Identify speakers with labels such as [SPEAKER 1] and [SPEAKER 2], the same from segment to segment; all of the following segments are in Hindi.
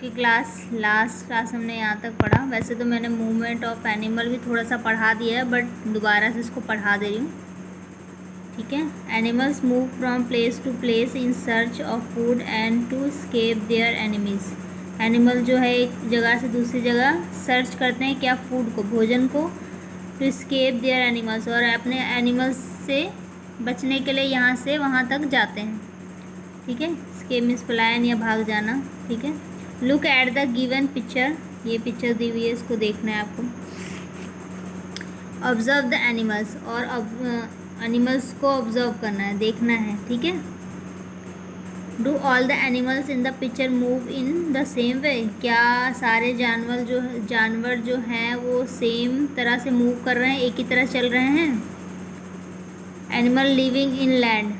[SPEAKER 1] आपकी क्लास लास्ट क्लास हमने यहाँ तक पढ़ा। वैसे तो मैंने मूवमेंट ऑफ एनिमल भी थोड़ा सा पढ़ा दिया है, बट दोबारा से इसको पढ़ा दे रही हूँ। ठीक है। Animals move from place to place in search of food and to escape their enemies. Animal जो है एक जगह से दूसरी जगह सर्च करते हैं क्या, फूड को, भोजन को, टू स्केप देयर एनिमल्स, और अपने एनिमल्स से बचने के लिए यहाँ से वहाँ तक जाते हैं। ठीक है। स्केप मीन्स पलायन या भाग जाना। ठीक है। Look at the given picture, ये पिक्चर दी हुई है, इसको देखना है आपको। ऑब्जर्व द एनिमल्स, और एनिमल्स को ऑब्जर्व करना है, देखना है। ठीक है। Do all the animals in the picture move in the same way, क्या सारे जानवर जो हैं वो सेम तरह से मूव कर रहे हैं, एक ही तरह चल रहे हैं। Animal living in land,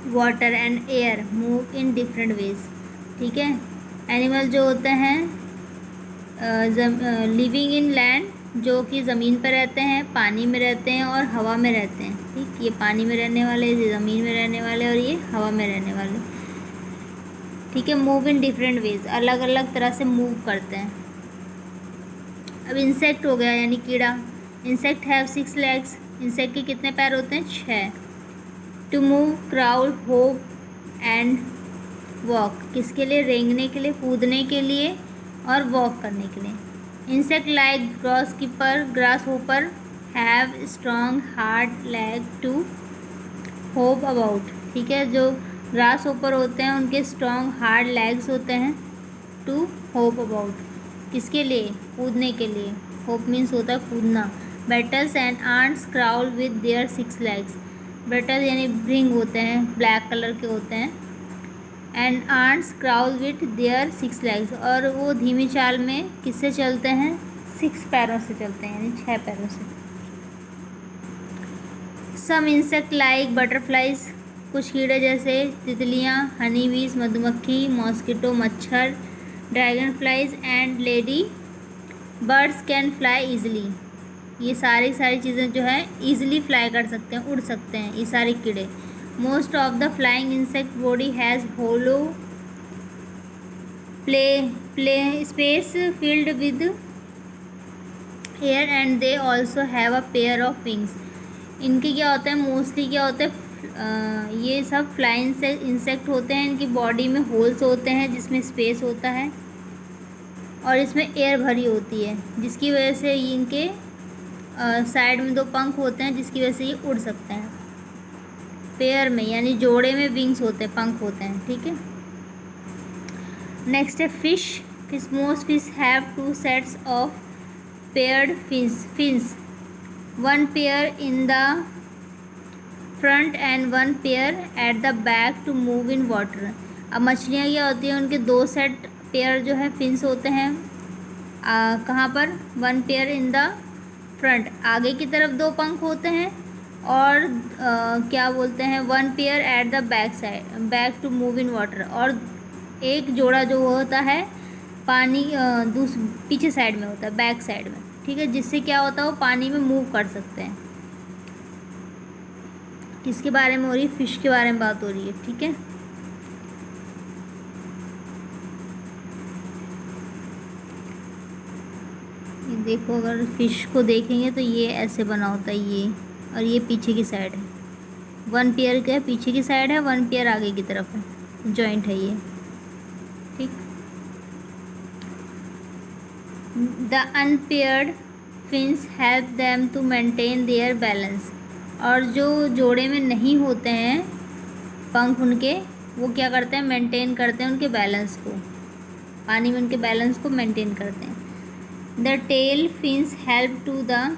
[SPEAKER 1] water and air move in different ways. ठीक है। एनिमल जो होते हैं लिविंग इन लैंड, जो कि ज़मीन पर रहते हैं, पानी में रहते हैं और हवा में रहते हैं। ठीक, ये पानी में रहने वाले, ये ज़मीन में रहने वाले, और ये हवा में रहने वाले। ठीक है। मूव इन डिफरेंट वेज, अलग अलग तरह से मूव करते हैं। अब इंसेक्ट हो गया, यानी कीड़ा। इंसेक्ट हैव 6 लेग्स, इंसेक्ट के कितने पैर होते हैं? 6। To move, crawl, hop and walk, किसके लिए? रेंगने के लिए, कूदने के लिए और वॉक करने के लिए। Insect like grasshopper have strong hard leg to hop about. ठीक है। जो ग्रास होपर होते हैं उनके स्ट्रॉन्ग हार्ड लेग्स होते हैं टू होप अबाउट, किसके लिए? कूदने के लिए। होप मीन्स होता है कूदना। Beetles and ants crawl with their 6 legs, beetle यानी भृंग होते हैं, ब्लैक कलर के होते हैं। And ants crawl with their 6 legs, और वो धीमी चाल में किससे चलते हैं? 6 पैरों से चलते हैं, यानी 6 पैरों से। सम इंसेक्ट लाइक बटरफ्लाइज, कुछ कीड़े जैसे तितलियाँ, हनी बीज मधुमक्खी, मॉस्किटो मच्छर, dragon flies and lady birds can fly easily, ये सारी चीज़ें जो है ईजिली फ्लाई कर सकते हैं, उड़ सकते हैं ये सारे कीड़े। Most of the flying insect body has hollow play space filled with air and they also have a pair of wings. इनके क्या होता है, मोस्टली क्या होता है, ये सब फ्लाइंग इंसेक्ट होते हैं, इनकी बॉडी में होल्स होते हैं जिसमें स्पेस होता है, और इसमें एयर भरी होती है, जिसकी वजह से इनके साइड में 2 पंख होते हैं, जिसकी वजह से ये उड़ सकते हैं। पेयर में यानी जोड़े में विंग्स होते हैं, पंख होते हैं। ठीक है। नेक्स्ट है fish. Most fish have 2 sets of paired fins, 1 pair in the front and 1 pair at the back to move in water. अब मछलियाँ क्या होती हैं, उनके 2 सेट पेयर जो है फिन्स होते हैं, कहाँ पर? 1 पेयर इन द फ्रंट, आगे की तरफ 2 पंख होते हैं, और क्या बोलते हैं, 1 pair at the back to move in water, और एक जोड़ा जो होता है पानी पीछे साइड में होता है, बैक साइड में। ठीक है। जिससे क्या होता है, वो पानी में मूव कर सकते हैं। किसके बारे में हो रही है? फिश के बारे में बात हो रही है। ठीक है। ये देखो, अगर फिश को देखेंगे तो ये ऐसे बना होता है ये, और ये पीछे की साइड है। 1 पेयर क्या है, पीछे की साइड है, 1 पेयर आगे की तरफ है, जॉइंट है ये। ठीक। The unpaired fins help them to maintain their balance, और जो जोड़े में नहीं होते हैं पंख उनके, वो क्या करते हैं? मेंटेन करते हैं उनके बैलेंस को, पानी में उनके बैलेंस को मेंटेन करते हैं। The tail fins help to the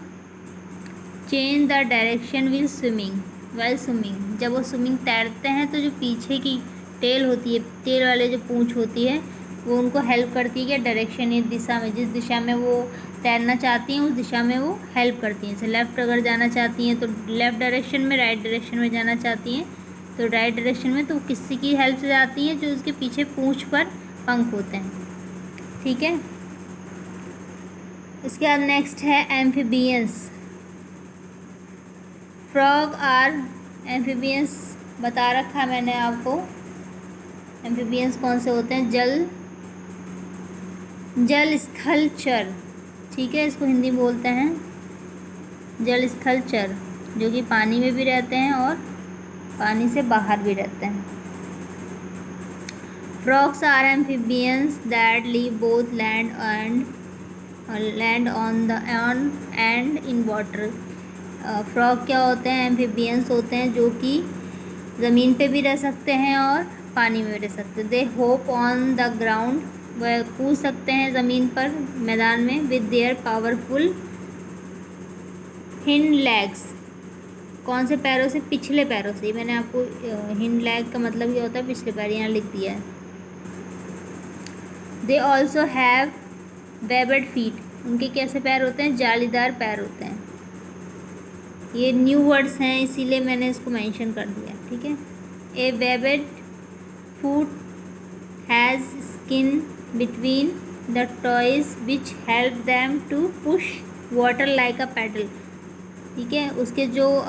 [SPEAKER 1] change the direction while swimming, जब वो स्विमिंग तैरते हैं तो जो पीछे की टेल होती है, टेल वाले जो पूँछ होती है, वो उनको हेल्प करती है कि डायरेक्शन, इस दिशा में, जिस दिशा में वो तैरना चाहती हैं उस दिशा में वो हेल्प करती हैं। जैसे लेफ़्ट अगर जाना चाहती हैं तो लेफ़्ट डायरेक्शन में, राइट डायरेक्शन में जाना चाहती हैं तो राइट डायरेक्शन में, तो किसी की हेल्प से जाती हैं? जो उसके पीछे पूँछ पर पंख होते हैं। ठीक है। इसके बाद नेक्स्ट है एम्फीबियंस। फ्रॉग आर एम्फीबियंस, बता रखा है मैंने आपको। एम्फीबियंस कौन से होते हैं? जल जल स्थल चर, ठीक है, इसको हिंदी में बोलते हैं जल स्थल चर, जो कि पानी में भी रहते हैं और पानी से बाहर भी रहते हैं। Frogs are amphibians that live both land on and in water. Frog क्या होते हैं? एम्फीबियंस होते हैं जो कि ज़मीन पे भी रह सकते हैं और पानी में भी रह सकते हैं। They hope on the ground, वह कूद सकते हैं ज़मीन पर, मैदान में, with their powerful hind legs. कौन से पैरों से? पिछले पैरों से। मैंने आपको हिंड लेग का मतलब ये होता है पिछले पैर, यहाँ लिख दिया है। दे ऑल्सो हैव वेबड फीट, उनके कैसे पैर होते हैं? जालीदार पैर होते हैं। ये न्यू वर्ड्स हैं इसीलिए मैंने इसको मेंशन कर दिया, ठीक है। A webbed foot has skin between the toes which help them to push water like a paddle, ठीक है। उसके जो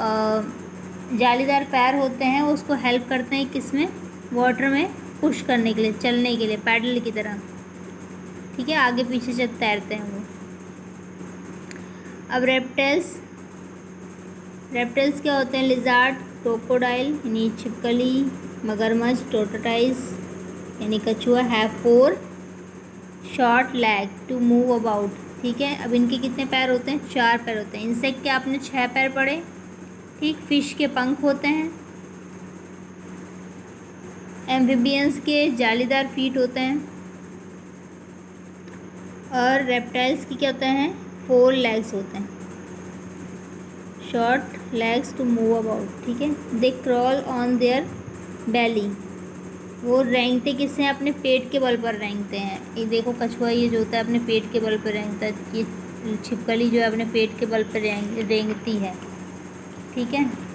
[SPEAKER 1] जालीदार पैर होते हैं वो उसको हेल्प करते हैं किस में? वाटर में पुश करने के लिए, चलने के लिए, पैडल की तरह, ठीक है, आगे पीछे से तैरते हैं वो। अब रेप्टाइल्स क्या होते हैं? लिजार्ड, क्रोकोडाइल यानी छिपकली, मगरमच्छ, टोर्टोइज यानी कछुआ, have 4 short leg to move about, ठीक है। अब इनके कितने पैर होते हैं? 4 पैर होते हैं। इंसेक्ट के आपने 6 पैर पढ़े, ठीक। फिश के पंख होते हैं। एम्फीबियंस के जालीदार फीट होते हैं और रेप्टाइल्स की क्या होते हैं? 4 लेग्स होते हैं, short legs to move about, ठीक है। They crawl on their belly, वो रेंगते किससे हैं? अपने पेट के बल पर रेंगते हैं। ये देखो कछुआ, ये जो होता है अपने पेट के बल पर रेंगता है, ये छिपकली जो है अपने पेट के बल पर रेंगती है, ठीक है।